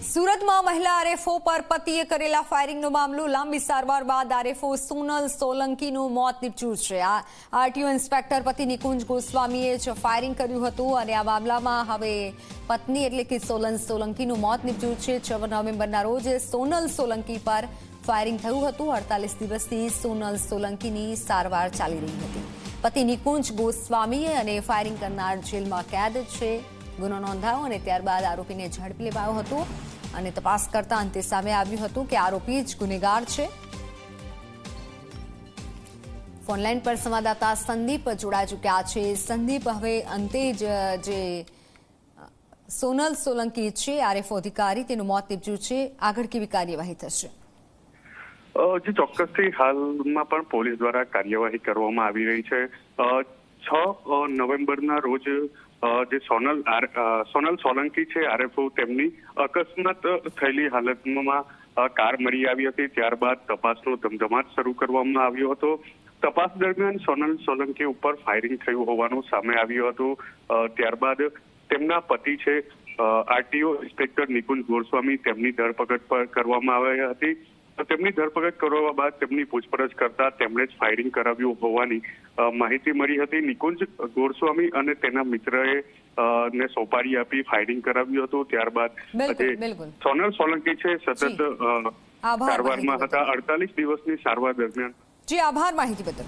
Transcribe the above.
સુરતમાં મહિલા આરએફઓ પર પતિએ કરેલા ફાયરિંગનો મામલો લાંબી સારવાર બાદ આરએફઓ સોનલ સોલંકીનું મોત નીપજ્યું છે। આરટીઓ ઇન્સ્પેક્ટર પતિ નિકુંજ ગોસ્વામીએ જ ફાયરિંગ કર્યું હતું અને આ મામલામાં હવે પત્ની એટલે કે સોનલ સોલંકીનું મોત નીપજ્યું છે। 6 નવેમ્બરના રોજ સોનલ સોલંકી પર ફાયરિંગ થયું હતું। 48 દિવસથી સોનલ સોલંકીની સારવાર ચાલી રહી હતી। પતિ નિકુંજ ગોસ્વામીએ અને ફાયરિંગ કરનાર જેલમાં કેદ છે। ગુનો નોંધાયો અને ત્યારબાદ આરોપીને ઝડપી લેવાયો હતો અને તપાસ કરતા અંતે સામે આવ્યું હતું કે આરોપી જ ગુનેગાર છે। ફોનલાઈન પર સંવાદદાતા સંદીપ જોડાઈ ચૂક્યા છે। સંદીપ, હવે અંતે જ જે સોનલ સોલંકી છે આરએફઓ અધિકારી, તેનું મોત નીપજ્યું છે, આગળ કેવી કાર્યવાહી થશે? જે ચોક્કસથી હાલમાં પણ પોલીસ દ્વારા કાર્યવાહી કરવામાં આવી રહી છે। 6 નવેમ્બરના રોજ જે સોનલ સોલંકી છે આરએફઓ, તેમની અકસ્માત થયેલી હાલતમાં કાર મળી આવી હતી। ત્યારબાદ તપાસનો ધમધમાટ શરૂ કરવામાં આવ્યો હતો। તપાસ દરમિયાન સોનલ સોલંકી ઉપર ફાયરિંગ થયું હોવાનું સામે આવ્યું હતું। ત્યારબાદ તેમના પતિ છે આરટીઓ ઇન્સ્પેક્ટર નિકુંજ ગોસ્વામી, તેમની ધરપકડ કરવામાં આવી હતી। તેમની ધરપકડ કરવા બાદ તેમની પૂછપરછ કરતા તેમણે જ ફાયરિંગ કરાવ્યું હોવાની માહિતી મળી હતી। નિકુંજ ગોસ્વામી અને તેના મિત્રએ ને સોપારી આપી ફાયરિંગ કરાવ્યું હતું। ત્યારબાદ સોનલ સોલંકી છે સતત સારવારમાં હતા। 48 દિવસની સારવાર દરમિયાન જી, આભાર માહિતી બદલ।